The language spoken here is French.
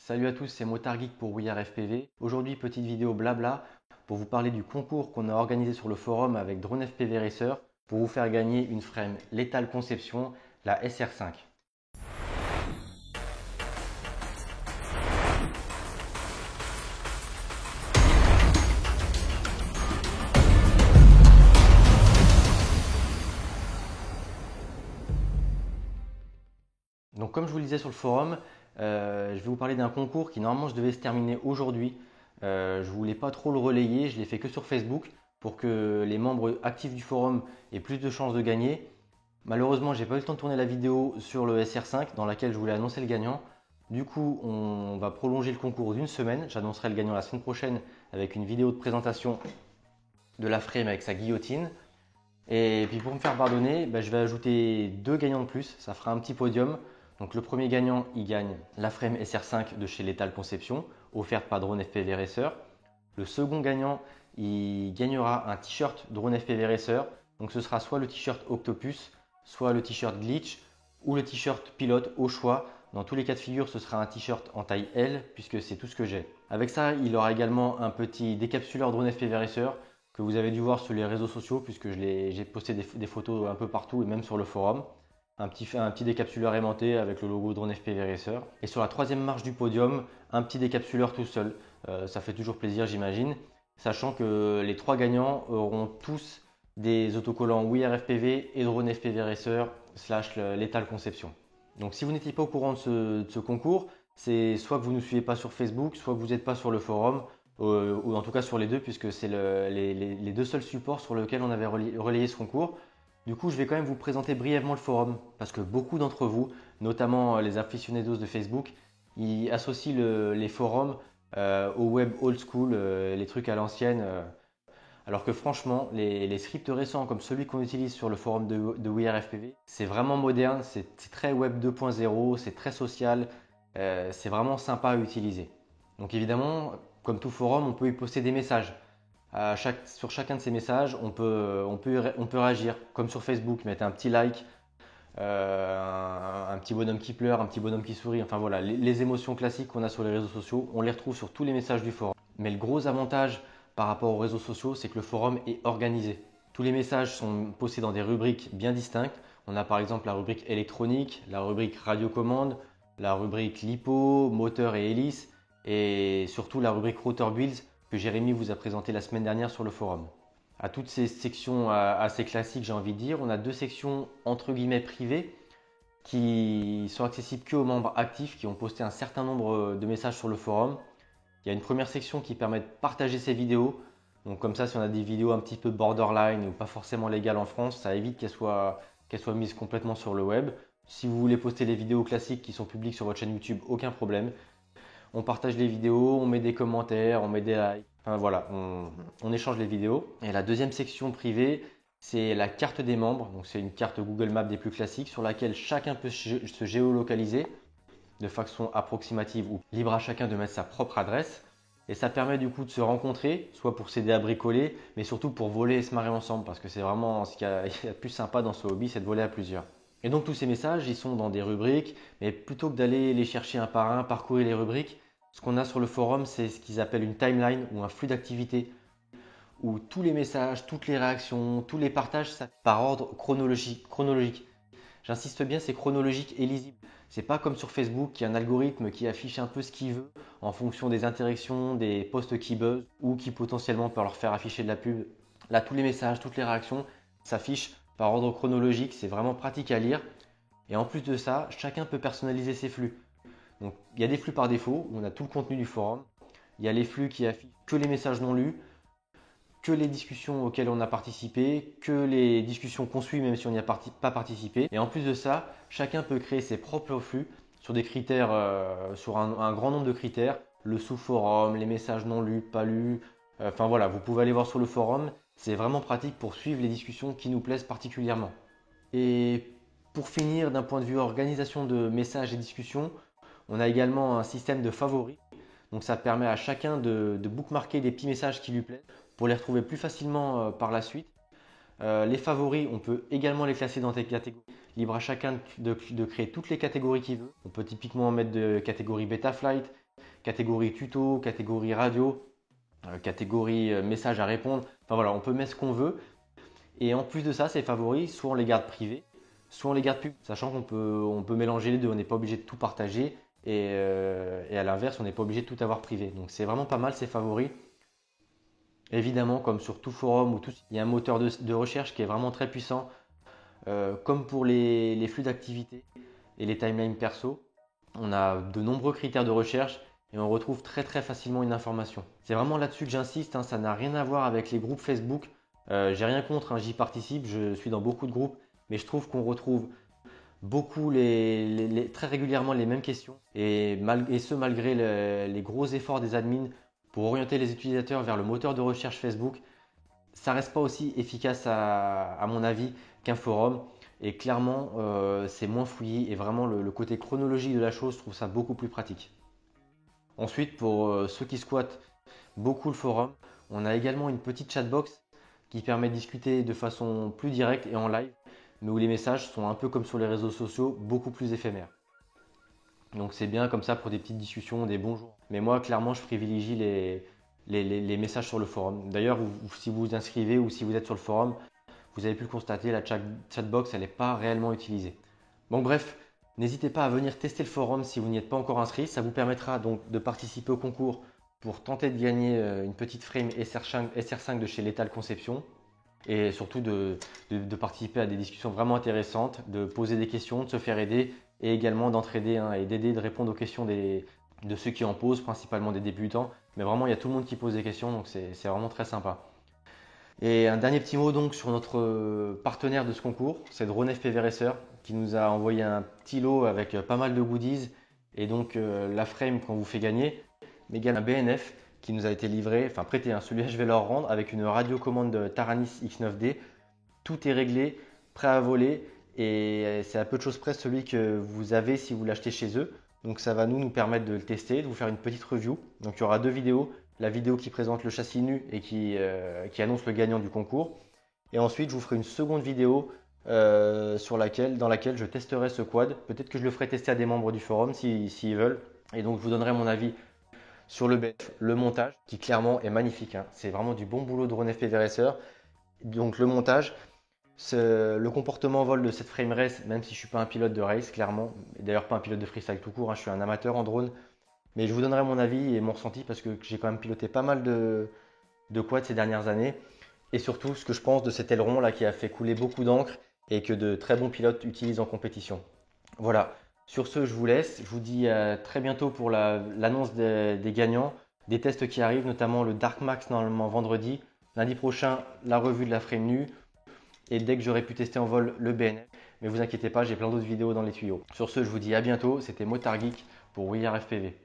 Salut à tous, c'est Motard Geek pour WeAreFPV. Aujourd'hui, petite vidéo blabla pour vous parler du concours qu'on a organisé sur le forum avec Drone FPV Racer pour vous faire gagner une frame Lethal Conception, la SR5. Donc comme je vous le disais sur le forum, je vais vous parler d'un concours qui normalement je devais se terminer aujourd'hui. Je ne voulais pas trop le relayer, je l'ai fait que sur Facebook pour que les membres actifs du forum aient plus de chances de gagner. Malheureusement, j'ai pas eu le temps de tourner la vidéo sur le SR5 dans laquelle je voulais annoncer le gagnant. Du coup, on va prolonger le concours d'une semaine. J'annoncerai le gagnant la semaine prochaine avec une vidéo de présentation de la frame avec sa guillotine. Et puis pour me faire pardonner, je vais ajouter deux gagnants de plus. Ça fera un petit podium. Donc le premier gagnant, il gagne la frame SR5 de chez Lethal Conception, offerte par Drone FPV Racer. Le second gagnant, il gagnera un t-shirt Drone FPV Racer. Donc ce sera soit le t-shirt Octopus, soit le t-shirt Glitch ou le t-shirt Pilote au choix. Dans tous les cas de figure, ce sera un t-shirt en taille L puisque c'est tout ce que j'ai. Avec ça, il aura également un petit décapsuleur Drone FPV Racer que vous avez dû voir sur les réseaux sociaux puisque j'ai posté des photos un peu partout et même sur le forum. Un petit décapsuleur aimanté avec le logo Drone FPV Racer. Et sur la troisième marche du podium, un petit décapsuleur tout seul. Ça fait toujours plaisir, j'imagine. Sachant que les trois gagnants auront tous des autocollants WeAreFPV et Drone FPV Racer / Lethal Conception. Donc si vous n'étiez pas au courant de ce concours, c'est soit que vous ne nous suivez pas sur Facebook, soit que vous n'êtes pas sur le forum, ou en tout cas sur les deux, puisque c'est les deux seuls supports sur lesquels on avait relayé ce concours. Du coup, je vais quand même vous présenter brièvement le forum, parce que beaucoup d'entre vous, notamment les aficionados de Facebook, ils associent les forums au web old school, les trucs à l'ancienne. Alors que franchement, les scripts récents comme celui qu'on utilise sur le forum de WeAreFPV, c'est vraiment moderne, c'est très web 2.0, c'est très social, c'est vraiment sympa à utiliser. Donc évidemment, comme tout forum, on peut y poster des messages. Sur chacun de ces messages, on peut réagir, comme sur Facebook, mettre un petit like, un petit bonhomme qui pleure, un petit bonhomme qui sourit, enfin voilà, les émotions classiques qu'on a sur les réseaux sociaux, on les retrouve sur tous les messages du forum. Mais le gros avantage par rapport aux réseaux sociaux, c'est que le forum est organisé. Tous les messages sont postés dans des rubriques bien distinctes. On a par exemple la rubrique électronique, la rubrique radiocommande, la rubrique LiPo, moteur et hélice, et surtout la rubrique rotor builds que Jérémy vous a présenté la semaine dernière sur le forum. À toutes ces sections assez classiques, j'ai envie de dire, on a deux sections entre guillemets privées qui sont accessibles que aux membres actifs qui ont posté un certain nombre de messages sur le forum. Il y a une première section qui permet de partager ces vidéos. Donc comme ça, si on a des vidéos un petit peu borderline ou pas forcément légales en France, ça évite qu'elles soient mises complètement sur le web. Si vous voulez poster les vidéos classiques qui sont publiques sur votre chaîne YouTube, aucun problème. On partage les vidéos, on met des commentaires, on met des likes. Enfin voilà, on échange les vidéos. Et la deuxième section privée, c'est la carte des membres. Donc c'est une carte Google Maps des plus classiques sur laquelle chacun peut se géolocaliser de façon approximative ou libre à chacun de mettre sa propre adresse. Et ça permet du coup de se rencontrer, soit pour s'aider à bricoler, mais surtout pour voler et se marrer ensemble, parce que c'est vraiment ce qu'il y a de plus sympa dans ce hobby, c'est de voler à plusieurs. Et donc tous ces messages, ils sont dans des rubriques, mais plutôt que d'aller les chercher un par un, parcourir les rubriques, ce qu'on a sur le forum, c'est ce qu'ils appellent une timeline ou un flux d'activité, où tous les messages, toutes les réactions, tous les partages, ça par ordre chronologique. J'insiste bien, c'est chronologique et lisible. C'est pas comme sur Facebook qui a un algorithme qui affiche un peu ce qu'il veut en fonction des interactions, des posts qui buzzent ou qui potentiellement peut leur faire afficher de la pub. Là, tous les messages, toutes les réactions s'affichent par ordre chronologique. C'est vraiment pratique à lire. Et en plus de ça, chacun peut personnaliser ses flux. Donc, il y a des flux par défaut où on a tout le contenu du forum. Il y a les flux qui affichent que les messages non lus, que les discussions auxquelles on a participé, que les discussions qu'on suit même si on n'y a pas participé. Et en plus de ça, chacun peut créer ses propres flux sur des critères, sur un grand nombre de critères, le sous-forum, les messages non lus, pas lus. Enfin voilà, vous pouvez aller voir sur le forum. C'est vraiment pratique pour suivre les discussions qui nous plaisent particulièrement. Et pour finir, d'un point de vue organisation de messages et discussions, on a également un système de favoris. Donc ça permet à chacun de bookmarker des petits messages qui lui plaisent pour les retrouver plus facilement par la suite. Les favoris, on peut également les classer dans des catégories. Libre à chacun de créer toutes les catégories qu'il veut. On peut typiquement mettre de catégorie Betaflight, catégorie tuto, catégorie radio, catégorie message à répondre. Enfin voilà, on peut mettre ce qu'on veut. Et en plus de ça, ces favoris, soit on les garde privés, soit on les garde publics, sachant on peut mélanger les deux, on n'est pas obligé de tout partager. Et à l'inverse, on n'est pas obligé de tout avoir privé. Donc c'est vraiment pas mal ces favoris. Évidemment, comme sur tout forum ou tout, il y a un moteur de recherche qui est vraiment très puissant, comme pour les flux d'activité et les timelines perso. On a de nombreux critères de recherche et on retrouve très très facilement une information. C'est vraiment là-dessus que j'insiste, hein, ça n'a rien à voir avec les groupes Facebook. J'ai rien contre, hein, j'y participe, je suis dans beaucoup de groupes, mais je trouve qu'on retrouve beaucoup très régulièrement les mêmes questions et ce malgré les gros efforts des admins pour orienter les utilisateurs vers le moteur de recherche Facebook. Ça reste pas aussi efficace à mon avis qu'un forum et clairement c'est moins fouillé et vraiment le côté chronologique de la chose, je trouve ça beaucoup plus pratique. Ensuite, pour ceux qui squattent beaucoup le forum, on a également une petite chatbox qui permet de discuter de façon plus directe et en live, mais où les messages sont un peu comme sur les réseaux sociaux, beaucoup plus éphémères. Donc c'est bien comme ça pour des petites discussions, des bonjours. Mais moi, clairement, je privilégie les messages sur le forum. D'ailleurs, si vous vous inscrivez ou si vous êtes sur le forum, vous avez pu le constater, la chatbox, elle n'est pas réellement utilisée. Bon bref, n'hésitez pas à venir tester le forum si vous n'y êtes pas encore inscrit. Ça vous permettra donc de participer au concours pour tenter de gagner une petite frame SR5 de chez Lethal Conception. Et surtout de participer à des discussions vraiment intéressantes, de poser des questions, de se faire aider et également d'entraider et d'aider de répondre aux questions de ceux qui en posent, principalement des débutants. Mais vraiment, il y a tout le monde qui pose des questions, donc c'est vraiment très sympa. Et un dernier petit mot donc sur notre partenaire de ce concours, c'est DroneFPV Racer qui nous a envoyé un petit lot avec pas mal de goodies et donc la frame qu'on vous fait gagner, mais également un BNF qui nous a été livré, enfin prêté, hein, celui-là je vais leur rendre avec une radiocommande de Taranis X9D. Tout est réglé, prêt à voler et c'est à peu de choses près celui que vous avez si vous l'achetez chez eux. Donc ça va nous permettre de le tester, de vous faire une petite review. Donc il y aura deux vidéos, la vidéo qui présente le châssis nu et qui annonce le gagnant du concours. Et ensuite je vous ferai une seconde vidéo dans laquelle je testerai ce quad. Peut-être que je le ferai tester à des membres du forum s'ils veulent. Et donc je vous donnerai mon avis sur le montage qui clairement est magnifique, hein. C'est vraiment du bon boulot de DroneFPV Racer. Donc le montage, le comportement vol de cette frame race, même si je ne suis pas un pilote de race clairement, et d'ailleurs pas un pilote de freestyle tout court, hein, je suis un amateur en drone, mais je vous donnerai mon avis et mon ressenti parce que j'ai quand même piloté pas mal de quads ces dernières années et surtout ce que je pense de cet aileron là qui a fait couler beaucoup d'encre et que de très bons pilotes utilisent en compétition. Voilà. Sur ce, je vous laisse. Je vous dis à très bientôt pour l'annonce des gagnants, des tests qui arrivent, notamment le Dark Max normalement vendredi. Lundi prochain, la revue de la frame nue. Et dès que j'aurai pu tester en vol le BNF. Mais vous inquiétez pas, j'ai plein d'autres vidéos dans les tuyaux. Sur ce, je vous dis à bientôt. C'était Motard Geek pour We Are FPV.